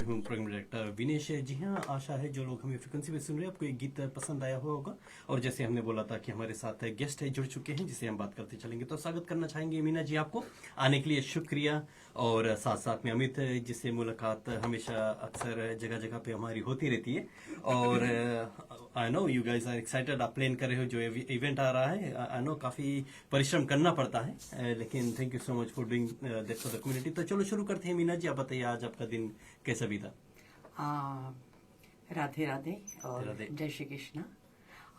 हूं programme director Vinesh. जी हाँ, आशा है जो लोग हमें फ्रिक्वेंसी पे सुन रहे हैं आपको एक गीत पसंद आया होगा। और जैसे हमने बोला था कि हमारे साथ गेस्ट है जुड़ चुके हैं जिसे हम बात करते चलेंगे, तो स्वागत करना चाहेंगे मीना जी आपको, आने के लिए शुक्रिया। और साथ साथ में अमित, जिससे मुलाकात हमेशा अक्सर जगह जगह पे हमारी होती रहती है। और I know you guys are excited, आप प्लान कर रहे हो जो इवेंट आ रहा है। आई नो काफी परिश्रम करना पड़ता है, लेकिन thank you so much for doing that for the community. तो चलो शुरू करते हैं। मीना जी आप बताइए, आज आपका दिन कैसा बीता? राधे राधे और राधे। जय श्री कृष्ण।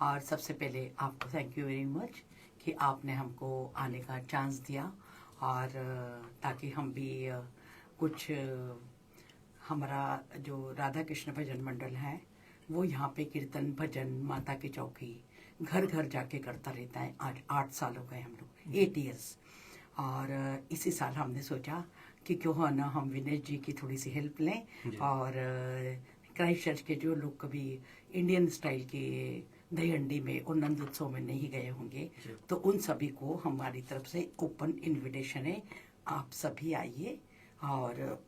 और सबसे पहले आपको थैंक यू वेरी मच कि आपने हमको आने का चांस दिया, और ताकि हम भी कुछ हमारा जो राधा कृष्ण भजन मंडल है वो यहाँ पे कीर्तन भजन माता की चौकी घर घर जाके करता रहता है। आज 8 साल हो गए हम लोग, 8 ईयर्स। और इसी साल हमने सोचा कि क्यों ना हम विनेश जी की थोड़ी सी हेल्प लें, और क्राइस्ट चर्च के जो लोग कभी इंडियन स्टाइल के दही हंडी में और नंद उत्सव में नहीं गए होंगे, तो उन सभी को हमारी तरफ से ओपन इनविटेशन है, आप सभी आइए और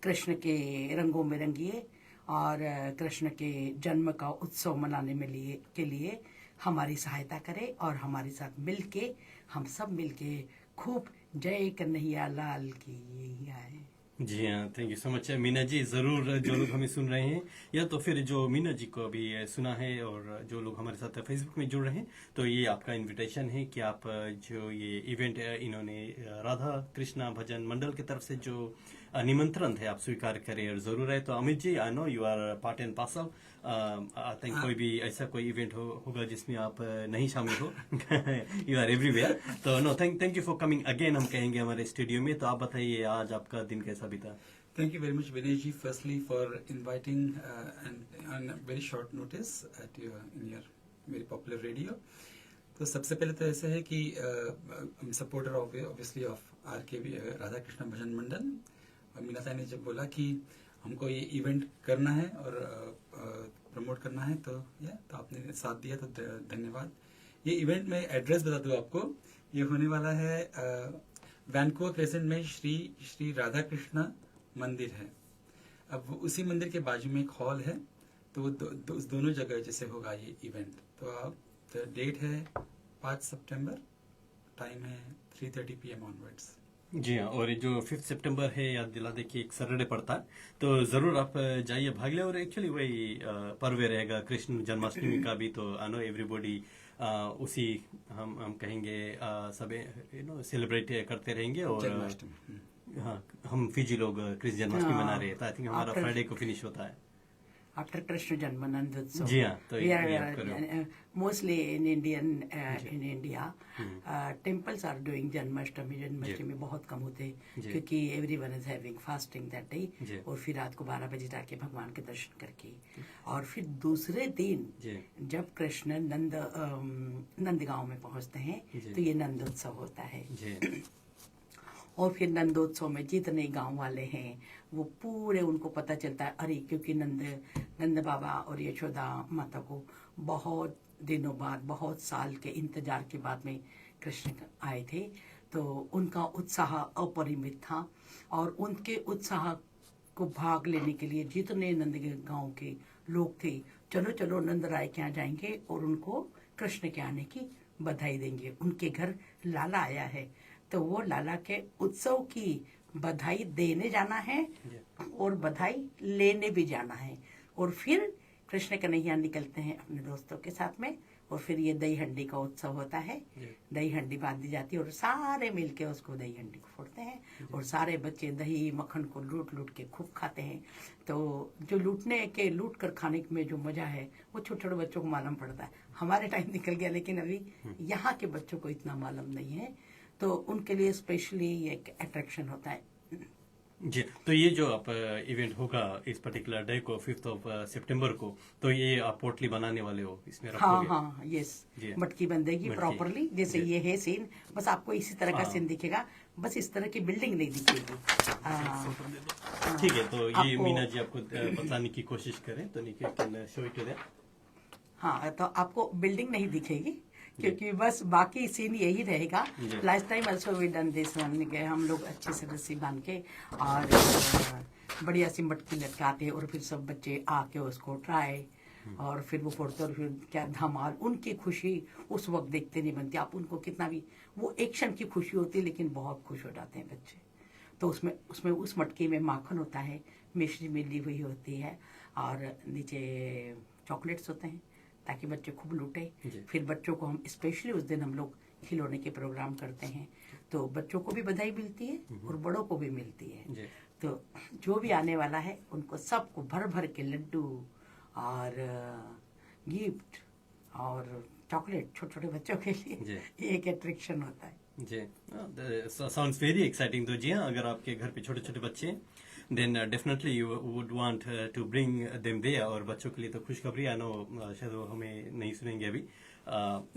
कृष्ण के रंगों में रंगिए और कृष्ण के जन्म का उत्सव मनाने में के लिए हमारी सहायता करें, और हमारे साथ मिलके हम सब मिलके खूब जय कन्हैया लाल की आए। जी हाँ, thank you so much Meena ji. जरूर जो लोग हमें सुन रहे हैं या तो फिर जो मीना जी को अभी सुना है और जो लोग हमारे साथ फेसबुक में जुड़ रहे हैं, तो ये आपका इनविटेशन है कि आप जो ये इवेंट इन्होंने राधा कृष्णा भजन मंडल की तरफ से जो निमंत्रण है आप स्वीकार करें और जरूर है। तो Amit ji, I know you are part and parcel. I think कोई भी ऐसा कोई इवेंट होगा जिसमें आप नहीं शामिल हो, यू आर एवरीवेयर। तो no, thank you for coming again, हम कहेंगे हमारे स्टूडियो में। तो आप बताइए आज आपका दिन कैसा बीता? Thank you very much, Vinesh ji, firstly for inviting and on very short notice at in your very popular radio. तो सबसे पहले तो ऐसा है कि supporter obviously of RKB Radha Krishna Bhajan Mandal, और मीनाता ने जब बोला कि हमको ये इवेंट करना है और प्रमोट करना है, तो आपने साथ दिया, तो धन्यवाद। ये इवेंट में एड्रेस बता दूं आपको, ये होने वाला है वैनकूवर क्रेसेंट में श्री राधा कृष्ण मंदिर है। अब उसी मंदिर के बाजू में एक हॉल है, तो वो दोनों जगह जैसे होगा ये इवेंट। तो आप डेट है 5 सितंबर, टाइम है 3:30 PM ऑनवर्ड्स। जी हाँ, और जो 5 सितंबर है, याद दिला दे कि एक सैटरडे पड़ता है, तो जरूर आप जाइए, भाग ले। और एक्चुअली वही पर्व रहेगा कृष्ण जन्माष्टमी का भी, तो आई नो एवरीबॉडी उसी हम कहेंगे सब सेलिब्रेट करते रहेंगे। और हाँ, हम फिजी लोग कृष्ण जन्माष्टमी मना रहे हैं, तो आई थिंक हमारा फ्राइडे को फिनिश होता है आफ्टर कृष्ण जन्म नंद उत्सव। जी हाँ, तो mostly in India temples are doing Janmashtami बहुत कम होते हैं, क्योंकि everyone is having fasting that day, और फिर रात को 12 बजे जाके भगवान के दर्शन करके, और फिर दूसरे दिन जब कृष्ण नंदगांव में पहुंचते हैं, तो ये नंद उत्सव होता है। और फिर नंदोत्सव में जितने गांव वाले हैं वो पूरे, उनको पता चलता है, अरे क्योंकि नंद बाबा और यशोदा माता को बहुत दिनों बाद, बहुत साल के इंतजार के बाद में कृष्ण आए थे, तो उनका उत्साह अपरिमित था। और उनके उत्साह को भाग लेने के लिए जितने नंद गांव के लोग थे, चलो चलो नंद राय के यहाँ जाएंगे और उनको कृष्ण के आने की बधाई देंगे। उनके घर लाला आया है, तो वो लाला के उत्सव की बधाई देने जाना है और बधाई लेने भी जाना है। और फिर कृष्ण कन्हैया निकलते हैं अपने दोस्तों के साथ में, और फिर ये दही हंडी का उत्सव होता है। दही हंडी बांधी जाती है और सारे मिलके उसको दही हंडी को फोड़ते हैं, और सारे बच्चे दही मक्खन को लूट लूट के खूब खाते हैं। तो जो लूट कर खाने में जो मजा है वो छोटे छोटे बच्चों को मालूम पड़ता है। हमारे टाइम निकल गया, लेकिन अभी यहाँ के बच्चों को इतना मालूम नहीं है, तो उनके लिए स्पेशली एक अट्रैक्शन होता है। जी, तो ये जो आप इवेंट होगा इस पर्टिकुलर डे को 5 सितंबर को, तो ये आप पोटली बनाने वाले हो इसमें रखोगे? हाँ, यस, मटकी बंधेगी प्रॉपरली, जैसे ये है सीन, बस आपको इसी तरह का सीन दिखेगा, बस इस तरह की बिल्डिंग नहीं दिखेगी। ठीक है, तो ये मीना जी आपको बताने की कोशिश करें, तो शो इट टू देम। हाँ, तो आपको बिल्डिंग नहीं दिखेगी, क्योंकि बस बाकी सीन यही रहेगा। जी। Last time also we done this one गए हम लोग अच्छे से रस्सी बांध के और बढ़िया सी मटकी लटकाते और फिर सब बच्चे आके उसको ट्राई और फिर वो फोड़ते और फिर क्या धमाल, उनकी खुशी उस वक्त देखते नहीं बनती। आप उनको कितना भी, वो एक क्षण की खुशी होती है लेकिन बहुत खुश हो जाते हैं बच्चे। तो उसमें उसमें उस मटकी में माखन होता है, मिश्री मिली हुई होती है और नीचे चॉकलेट्स होते हैं ताकि बच्चे खूब लूटे। जी। फिर बच्चों को हम स्पेशली उस दिन हम लोग खिलौने के प्रोग्राम करते हैं, तो बच्चों को भी बधाई मिलती है और बड़ों को भी मिलती है। जी। तो जो भी आने वाला है उनको सबको भर भर के लड्डू और गिफ्ट और चॉकलेट छोटे छोटे बच्चों के जी। लिए ये एक अट्रैक्शन होता है। जी, साउंड्स वेरी एक्साइटिंग। तो जी हाँ, अगर आपके घर पे छोटे छोटे बच्चे हैं then definitely you would want to bring them there. और बच्चों के लिए तो खुशखबरी, आई नो शायद वो हमें नहीं सुनेंगे अभी,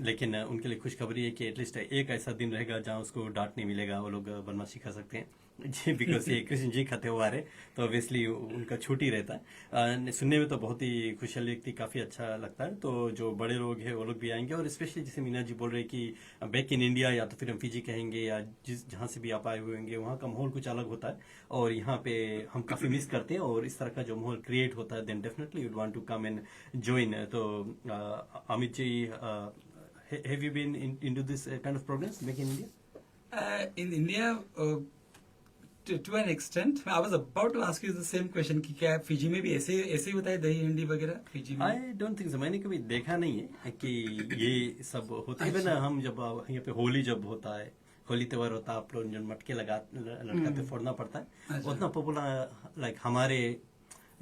लेकिन उनके लिए खुशखबरी है कि एटलीस्ट एक ऐसा दिन रहेगा जहाँ उसको डांट नहीं मिलेगा, वो लोग बदमाशी खा सकते हैं जी, बिकॉज ये कृष्ण जी का त्योहार है तो ऑब्वियसली उनका छुट्टी रहता है। सुनने में तो बहुत ही खुशहाल व्यक्ति, काफी अच्छा लगता है। तो जो बड़े लोग हैं वो लोग भी आएंगे और स्पेशली जैसे मीना जी बोल रहे हैं कि बैक इन इंडिया, या तो फिर हम फीजी कहेंगे या जिस जहाँ से भी आप आए हुए होंगे वहाँ का माहौल कुछ अलग होता है और यहाँ पे हम काफी मिस करते हैं। और इस तरह का जो माहौल क्रिएट होता है then definitely you'd want to come and join. तो Amit ji, have you been into this kind of programs back in India? In India, to an extent, I was about to ask you the same question कि क्या Fiji में भी ऐसे ऐसे ही होता है दही हंडी वगैरह फिजी में? आई डोंट थिंक सो, मैंने कभी देखा नहीं है कि ये सब होता है। इवन हम जब यहाँ पे होली जब होता है, होली त्योहार होता है, आप लोग जो मटके लटकाते फोड़ना पड़ता है, अच्छा। उतना पॉपुलर लाइक हमारे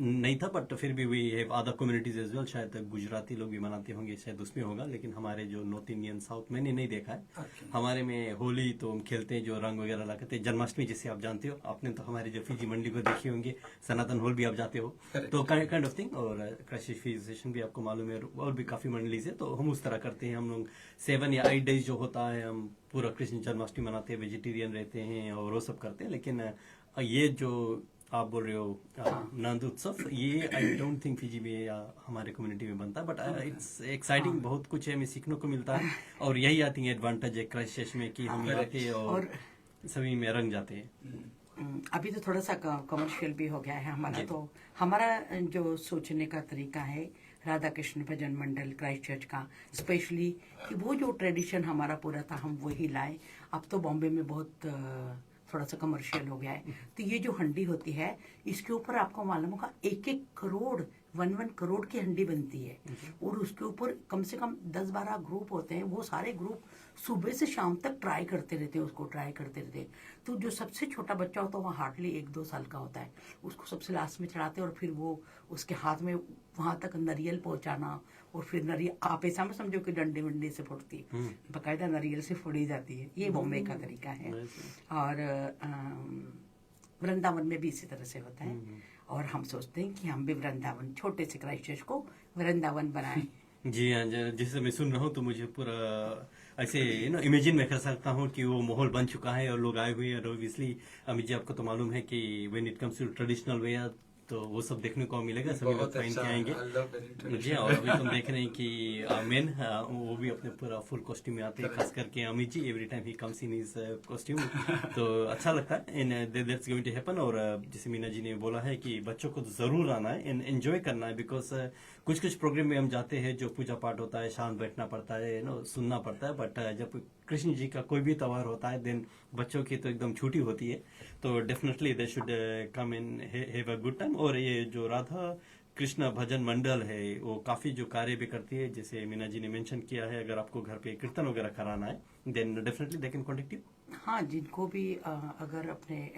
नहीं था, बट फिर भी we have other communities as well. शायद गुजराती लोग भी मनाते होंगे, शायद उसमें होगा, लेकिन हमारे जो नॉर्थ इंडियन साउथ मैंने नहीं देखा है। Okay. हमारे में होली तो हम खेलते हैं, जो रंग वगैरह लगाते हैं। जन्माष्टमी जैसे आप जानते हो, आपने तो हमारे जो फीजी मंडी को देखी होंगे, सनातन हॉल भी आप जाते हो, Correct. तो काइंड ऑफ थिंग। और कृषि फीज स्टेशन भी आपको मालूम है, और भी काफी मंडलीज है। तो हम उस तरह करते हैं, हम लोग 7 या 8 डेज जो होता है हम पूरा कृष्ण जन्माष्टमी मनाते हैं, वेजिटेरियन रहते हैं और वो सब करते हैं। लेकिन ये जो आप बोल रहे हो नंद उत्सव, ये आई डोंट थिंक फीजी में या हमारे कम्युनिटी में बनता, बट इट्स एक्साइटिंग। बहुत कुछ है, हमें सीखने को मिलता है और यही आती है एडवांटेज है क्राइस्ट में कि हम आते हैं और सभी में रंग जाते हैं। अभी तो थोड़ा सा कमर्शियल भी हो गया है हमारा। तो हमारा जो सोचने का तरीका है राधा कृष्ण भजन मंडल क्राइस्ट चर्च का, स्पेशली कि वो जो ट्रेडिशन हमारा पूरा था हम वही लाए। अब तो बॉम्बे में बहुत थोड़ा सा कमर्शियल हो गया है। तो ये जो हंडी होती है इसके ऊपर आपको मालूम होगा 1-1 करोड़ 1-1 करोड़ की हंडी बनती है और उसके ऊपर कम से कम 10-12 ग्रुप होते हैं। वो सारे ग्रुप सुबह से शाम तक ट्राई करते रहते हैं, उसको ट्राई करते रहते हैं। तो जो सबसे छोटा बच्चा होता है वो हार्डली 1-2 साल का होता है, उसको सबसे लास्ट में चढ़ाते हैं और फिर वो उसके हाथ में वहां तक नारियल पहुंचाना और फिर नारियल आप ऐसा में समझो कि डंडे वंडे से फोड़ती है, बाकायदा नारियल से फोड़ी जाती है। ये बॉम्बे का तरीका है। और वृंदावन में भी इसी तरह से होता है और हम सोचते हैं कि हम भी वृंदावन, छोटे से क्राइस्ट चर्च को वृंदावन बनाएं। जी हाँ, जैसे मैं सुन रहा हूँ तो मुझे पूरा ऐसे इमेजिन में कर सकता हूँ कि वो माहौल बन चुका है और लोग आए हुए हैं। और ऑब्वियसली अमित जी, आपको तो मालूम है कि when it comes to traditional wear तो वो सब देखने को मिलेगा, सभी लोग पहन के आएंगे। जी हाँ, और अभी तुम देख रहे हैं कि मेन वो भी अपने पूरा फुल कॉस्ट्यूम में आते हैं, खास करके Amit ji every time he comes in his costume. तो अच्छा लगता है in that's going to happen. और जैसे मीना जी ने बोला है कि बच्चों को तो जरूर आना है एंड एंजॉय करना है, बिकॉज कुछ कुछ प्रोग्राम में हम जाते हैं जो पूजा पाठ होता है, शांत बैठना पड़ता है, सुनना पड़ता है। बट जब कृष्ण जी का कोई भी त्योहार होता है देन बच्चों की तो एकदम छुट्टी होती है। तो definitely they should come in have a good time. और ये जो राधा कृष्ण भजन मंडल है वो काफी जो कार्य भी करती है, जैसे मीना जी ने मेंशन किया है। अगर आपको घर पे कीर्तन वगैरह कराना है then definitely they can contact you. हाँ, जिनको भी अगर अपने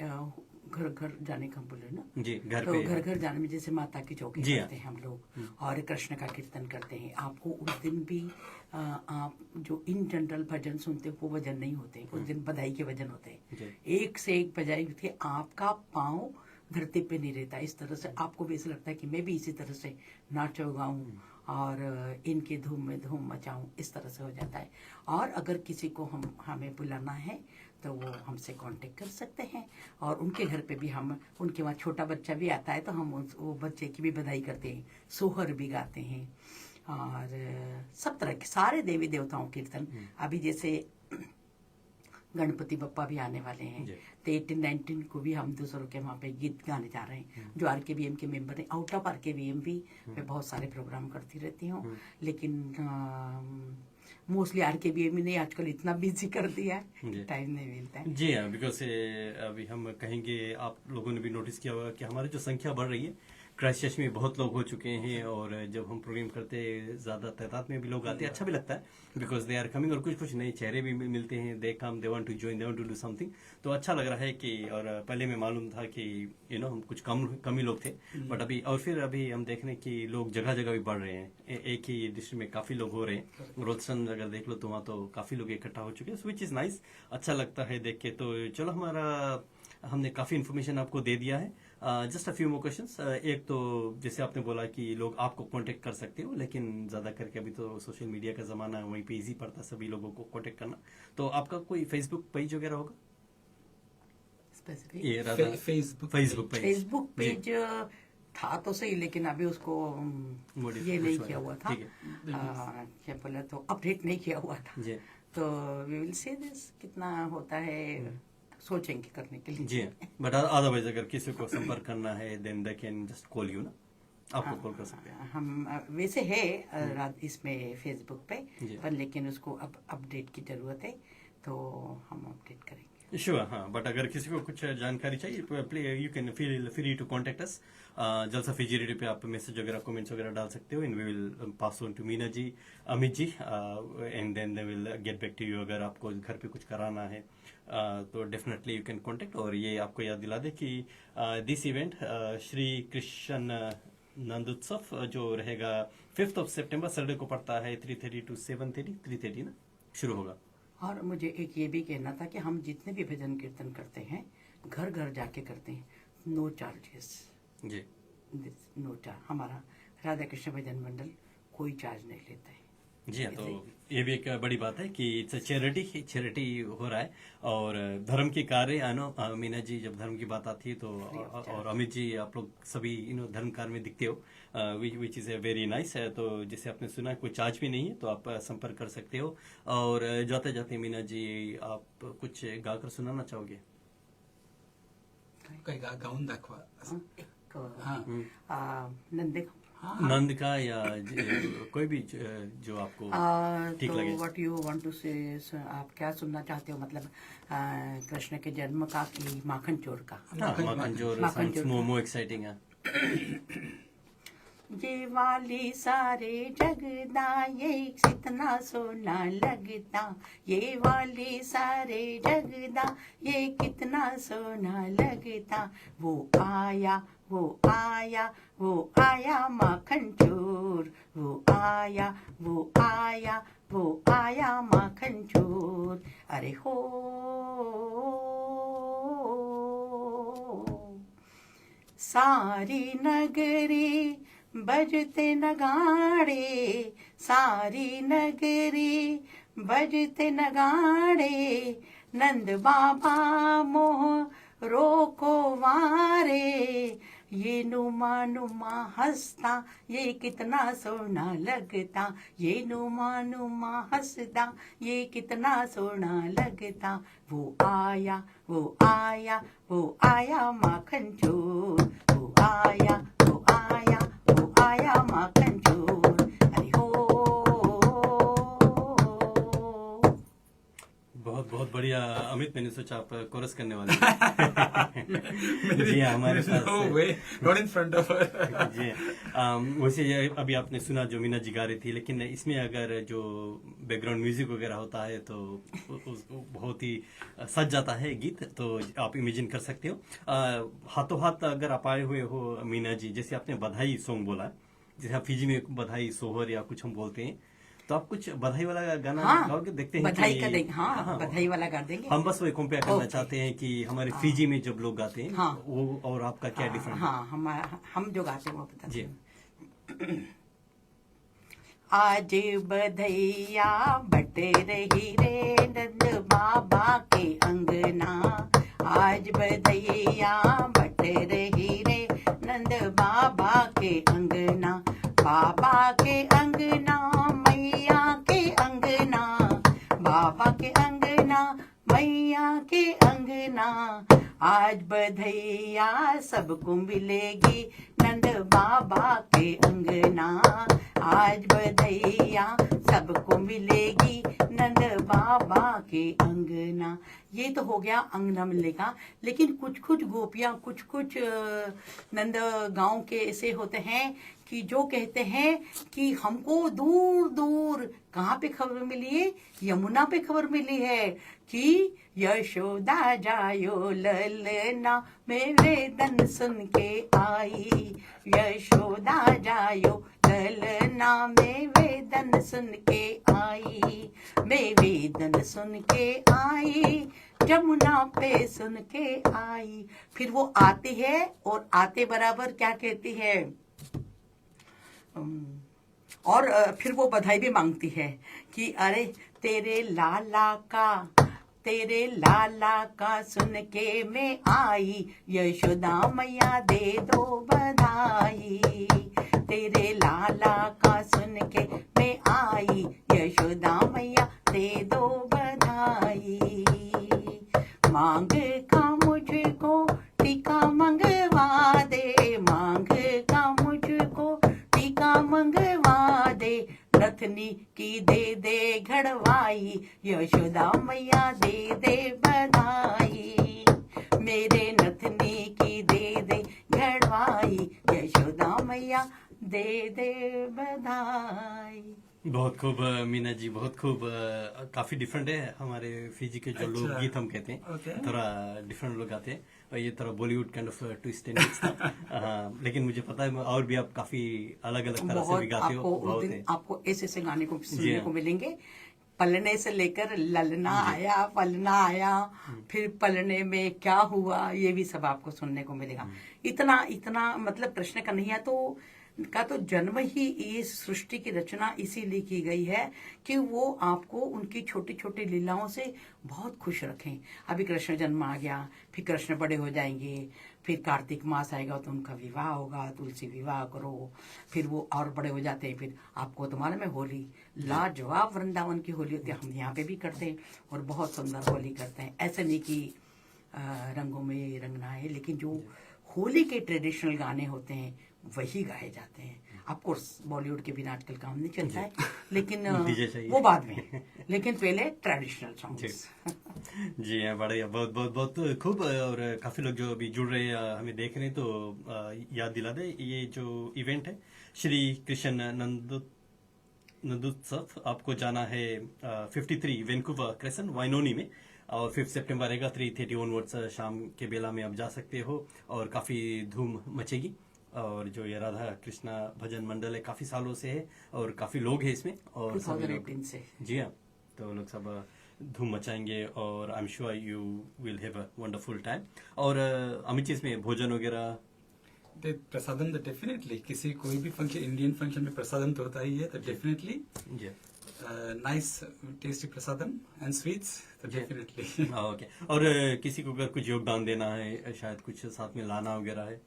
घर घर जाने का बोले ना, जी, घर तो पे घर घर जाने में जैसे माता की चौकी जी करते हैं हम लोग और कृष्ण का कीर्तन करते हैं। आपको उस दिन भी आप जो इन जनरल भजन सुनते हो वो भजन नहीं होते, उस दिन बधाई के भजन होते हैं। एक से एक बजाई होती है, आपका पाँव धरती पे नहीं रहता। इस तरह से आपको भी ऐसा लगता है कि मैं भी इसी तरह से नाचो गाऊं और इनके धूम में धूम मचाऊं, इस तरह से हो जाता है। और अगर किसी को हमें बुलाना है तो वो हमसे कांटेक्ट कर सकते हैं और उनके घर पे भी हम, उनके वहाँ छोटा बच्चा भी आता है तो हम वो बच्चे की भी बधाई करते हैं, सोहर भी गाते हैं और सब तरह के सारे देवी देवताओं कीर्तन। अभी जैसे गणपति बप्पा भी आने वाले हैं, तो 18-19 को भी हम दूसरों के वहाँ पे गीत गाने जा रहे हैं। जो RKBM के मेंबर हैं, आउट ऑफ RKBM भी मैं बहुत सारे प्रोग्राम करती रहती हूँ, लेकिन मोस्टली RKBM ने आजकल इतना बिजी कर दिया है, टाइम नहीं मिलता है। जी हाँ, बिकॉज अभी हम कहेंगे, आप लोगों ने भी नोटिस किया होगा कि हमारी जो संख्या बढ़ रही है, क्राइस्ट चर्च में बहुत लोग हो चुके हैं, और जब हम प्रोग्राम करते हैं ज्यादा तादाद में भी लोग आते हैं, अच्छा भी लगता है, बिकॉज दे आर कमिंग, और कुछ कुछ नए चेहरे भी मिलते हैं, they come, they want to join, they want to do something, तो अच्छा लग रहा है कि, और पहले में मालूम था कि हम कुछ कम ही लोग थे, बट अभी, और फिर अभी हम देख रहे हैं कि लोग जगह जगह भी बढ़ रहे हैं, एक ही डिस्ट्रिक्ट में काफी लोग हो रहे हैं। रोडसन अगर देख लो तो वहाँ तो काफी लोग इकट्ठा हो चुके हैं, विच इज नाइस, अच्छा लगता है देख के। तो चलो, हमने काफी इन्फॉर्मेशन आपको दे दिया है। Just a few more questions. एक तो जैसे आपने बोला कि लोग आपको कांटेक्ट कर सकते हो, लेकिन ज्यादा करके अभी तो सोशल मीडिया का जमाना है, वहीं पे इजी पड़ता है सभी लोगों को कांटेक्ट करना, तो आपका कोई फेसबुक पेज वगैरह होगा? स्पेसिफिक ये फेसबुक पेज था तो सही, लेकिन अभी उसको ये नहीं किया हुआ था, क्या बोला, तो अपडेट नहीं किया हुआ था, तो वी विल सी दिस कितना होता है, सोचेंगे करने के लिए। जी, बट अदरवाइज अगर किसी को संपर्क करना है, then they can just call you ना, आपको कॉल कर सकते हैं। हम वैसे है इसमें फेसबुक पे, पर लेकिन उसको अब अपडेट की जरूरत है, तो हम अपडेट करेंगे। श्योर, हाँ, बट अगर किसी को कुछ जानकारी चाहिए, you can feel free to contact us. Jalsa Fiji radio पे आप मैसेज वगैरह, कमेंट्स वगैरह डाल सकते हो, and we will pass on to Meena ji, Amit ji, and then they will get back to you. अगर आपको घर पे कुछ कराना है तो डेफिनेटली यू कैन कॉन्टेक्ट। और ये आपको याद दिला दे कि दिस इवेंट श्री कृष्ण नंदोत्सव जो रहेगा 5 सितंबर संडे को पड़ता है, 3:30 to 7:30, 3:30 ना शुरू होगा। और मुझे एक ये भी कहना था कि हम जितने भी भजन कीर्तन करते हैं, घर घर जाके करते हैं, नो चार्जेस जी, नो चार्ज। हमारा राधा कृष्ण भजन मंडल कोई चार्ज नहीं लेता है। जी हाँ, तो ये भी एक बड़ी बात है कि इट्स चैरिटी हो रहा है, और धर्म के कार्य, मीना जी, जब धर्म की बात आती है तो, और अमित जी, आप लोग सभी धर्म कार्य में दिखते हो, which is a very nice है। तो जैसे आपने सुना, कोई चार्ज भी नहीं है, तो आप संपर्क कर सकते हो। और जाते जाते मीना जी, आप कुछ गाकर सुनाना चाहोगे? गाऊन दाखवा। नंद का या कोई भी जो आपको ठीक लगे। व्हाट यू वांट टू से, आप क्या सुनना चाहते हो, मतलब कृष्ण के जन्म का कि माखन चोर का? माखन चोर मोमो एक्साइटिंग है। ये वाली सारे जगदा, ये कितना सोना लगता, ये वाली सारे जगदा, ये कितना सोना लगता, वो आया वो आया वो आया माखन चोर, वो आया वो आया वो आया माखन चोर। अरे हो सारी नगरी बजते नगाड़े, सारी नगरी बजते नगाड़े, नंद बाबा मोह रोको वारे, ये नुमा नुमा हंसता, ये कितना सोना लगता, ये नुमा नुमा हंसता, ये कितना सोना लगता, वो आया वो आया वो आया माखन चोर, वो आया वो आया वो आया माखन चोर। अरे हो बहुत बहुत बढ़िया अमित, मैंने सोचा आप कोरस करने वाले हैं। जी हाँ, हमारे साथ नॉट इन फ्रंट ऑफ जी। वैसे ये अभी आपने सुना जो मीना जी गा रही थी, लेकिन इसमें अगर जो बैकग्राउंड म्यूजिक वगैरह होता है तो बहुत ही सज जाता है गीत, तो आप इमेजिन कर सकते हो। हाथों हाथ अगर आप आए हुए हो मीना जी, जैसे आपने बधाई सॉन्ग बोला, जैसे आप फिजी में बधाई सोहर या कुछ हम बोलते हैं, तो आप कुछ बधाई वाला गाना गाओगे? देखते हैं बधाई का देंगे। हाँ, बधाई वाला गा देंगे। हम बस वही कंपेयर करना चाहते हैं कि हमारे फिजी में जब लोग गाते हैं वो और आपका क्या डिफरेंस है। हाँ, हम जो गाते हैं वो बता जी। आज बधैया बट रही रे नंद बाबा के अंगना, आज बधैया बट रही रे नंद बाबा के अंगना, बाबा के अंगना आज बधैया सबको मिलेगी नंद बाबा के अंगना। आज बधैया सबको मिलेगी नंद बाबा के अंगना। ये तो हो गया अंगना मिलने का, लेकिन कुछ कुछ गोपियां, कुछ कुछ नंद गांव के ऐसे होते हैं कि जो कहते हैं कि हमको दूर दूर कहाँ पे खबर मिली है, यमुना पे खबर मिली है कि यशोदा जायो ललना मेरे दन सुन के आई। यशोदा जायो ललना मेरे दन सुन के आई। मेरे दन सुन के आई, जमुना पे सुन के आई। फिर वो आती है और आते बराबर क्या कहती है, और फिर वो बधाई भी मांगती है कि अरे तेरे लाला का सुन के मैं आई। यशोदा मैया दे दो बधाई। तेरे लाला का सुन के मैं आई। यशोदा मैया दे दो बधाई। मांग का मुझको टीका मंगवा दे। मांग का मुझको टीका मंगवा दे। नथनी की दे घड़वाई। यशोदा मैया दे बधाई। मेरे नथनी की दे घड़वाई। यशोदा मैया दे बधाई। बहुत खूब मीना जी, बहुत खूब। काफी डिफरेंट है हमारे फिजी के जो लोग गीत हम कहते हैं, थोड़ा डिफरेंट लोग गाते हैं, और ये थोड़ा Bollywood kind of twist and था। लेकिन मुझे पता है और भी आप काफी अलग अलग तरह से भी गाते हो। बहुत है, आपको ऐसे गाने को सुनने को मिलेंगे। पलने से लेकर ललना आया, पलना आया, फिर पलने में क्या हुआ, ये भी सब आपको सुनने को मिलेगा। इतना मतलब कृष्ण कन्हैया का तो जन्म ही, इस सृष्टि की रचना इसीलिए की गई है कि वो आपको उनकी छोटी छोटी लीलाओं से बहुत खुश रखें। अभी कृष्ण जन्म आ गया, फिर कृष्ण बड़े हो जाएंगे, फिर कार्तिक मास आएगा तो उनका विवाह होगा, तुलसी विवाह करो, फिर वो और बड़े हो जाते हैं। फिर आपको तो मालूम है होली, लाजवाब वृंदावन की होली होती है, हम यहाँ पे भी करते हैं और बहुत सुंदर होली करते हैं। ऐसे नहीं कि रंगों में रंगना है, लेकिन जो होली के ट्रेडिशनल गाने होते हैं वही गाए जाते हैं। ऑफकोर्स बॉलीवुड के बिना आजकल काम नहीं चलता है, लेकिन वो बाद में, लेकिन पहले ट्रेडिशनल सॉन्ग्स। जी हाँ, बढ़िया, बहुत बहुत बहुत खूब। और काफी लोग जो अभी जुड़ रहे हैं, हमें देख रहे हैं, तो याद दिला दे, ये जो इवेंट है श्री कृष्ण नंदोत्सव, आपको जाना है 53 वैंकूवर क्रेसेंट वाइनोनी में, और 5 सितंबर रहेगा 3:30 ऑनवर्ड्स शाम के बेला में आप जा सकते हो, और काफी धूम मचेगी। और जो ये राधा कृष्णा भजन मंडल है, काफी सालों से है और काफी लोग हैं इसमें, और 2018 से। जी हाँ, तो लोग सब धूम मचाएंगे, और I am sure you will have a wonderful time. और अमित जी, इसमें भोजन वगैरह प्रसादम तो डेफिनेटली, किसी कोई भी फंक्शन, इंडियन फंक्शन में प्रसादम तो होता ही है, तो definitely nice tasty prasadam and sweets, तो डेफिनेटली। ओके। और किसी को अगर कुछ योगदान देना है, शायद कुछ साथ में लाना वगैरह है,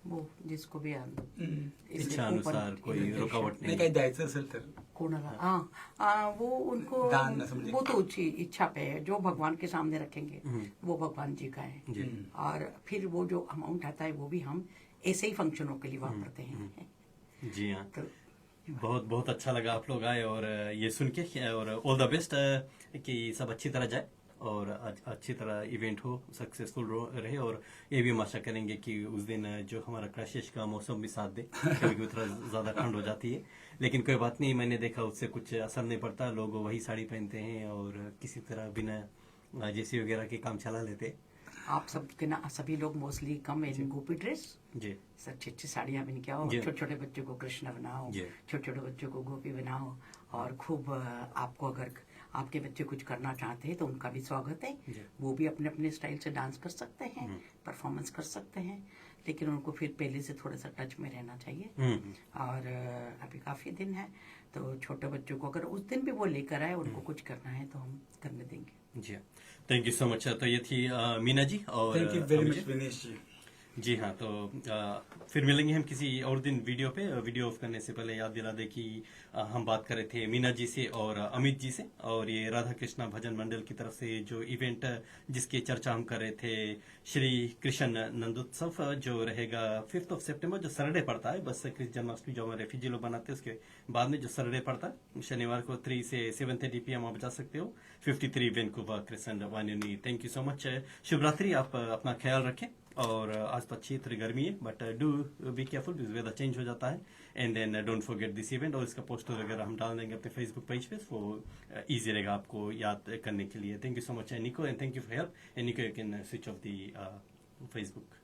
वो जिसको भी इच्छा अनुसार, कोई रुकावट नहीं। काही द्यायचं असेल तर कोणाला वो उनको, वो तो इच्छा पे है, जो भगवान के सामने रखेंगे वो भगवान जी का है। और फिर वो जो अमाउंट आता है वो भी हम ऐसे ही फंक्शनों के लिए वापरते हैं। जी हाँ, तो बहुत बहुत अच्छा लगा आप लोग आए और ये सुन के, और ऑल द बेस्ट कि सब अच्छी तरह जाए और अच्छी तरह इवेंट हो, सक्सेसफुल रहे। और ये भी हम आशा करेंगे कि उस दिन जो हमारा क्रैशेस का मौसम भी साथ दे, क्योंकि थोड़ा ज्यादा ठंड हो जाती है, लेकिन कोई बात नहीं, मैंने देखा उससे कुछ असर नहीं पड़ता। लोग वही साड़ी पहनते हैं और किसी तरह बिना जेसी वगैरह के काम चला लेते। आप सब के ना, सभी लोग मोस्टली कम इन गोपी ड्रेस जी, अच्छी अच्छी साड़ियाँ बन के आओ, छोटे छोटे बच्चों को कृष्ण बनाओ, छोटे छोटे बच्चों को गोपी बनाओ, और खूब आपको अगर आपके बच्चे कुछ करना चाहते हैं तो उनका भी स्वागत है। वो भी अपने अपने स्टाइल से डांस कर सकते हैं, परफॉर्मेंस कर सकते हैं, लेकिन उनको फिर पहले से थोड़ा सा टच में रहना चाहिए। और अभी काफी दिन है, तो छोटे बच्चों को अगर उस दिन भी वो लेकर आए, उनको कुछ करना है तो हम करने देंगे। जी, थैंक यू सो मच। तो ये थी मीना जी, और thank you very much Vinesh ji. जी हाँ, तो फिर मिलेंगे हम किसी और दिन वीडियो पे। वीडियो ऑफ करने से पहले याद दिला दे कि हम बात कर रहे थे मीना जी से और अमित जी से, और ये राधा कृष्णा भजन मंडल की तरफ से जो इवेंट जिसकी चर्चा हम कर रहे थे, श्री कृष्ण नंदोत्सव, जो रहेगा 5th of September, जो सैटरडे पड़ता है। बस कृष्ण जन्माष्टमी जो हमारे रेफ्यूजी लोग बनाते हैं उसके बाद में जो सैटरडे पड़ता है, शनिवार को 3 से 7:30 PM आप जा सकते हो। 53 वैंकूवर क्रिसेंट वानिनी। Thank you so much. शुभ रात्रि। आप अपना ख्याल रखें। और आज तो अच्छी थोड़ी गर्मी है, but do be careful because weather change हो जाता है। And then don't forget this event, और इसका पोस्टर वगैरह हम डाल देंगे अपने फेसबुक पेज पे, वो इजी रहेगा आपको याद करने के लिए। Thank you so much Nico, and thank you for help. And Nico, you can switch off the Facebook.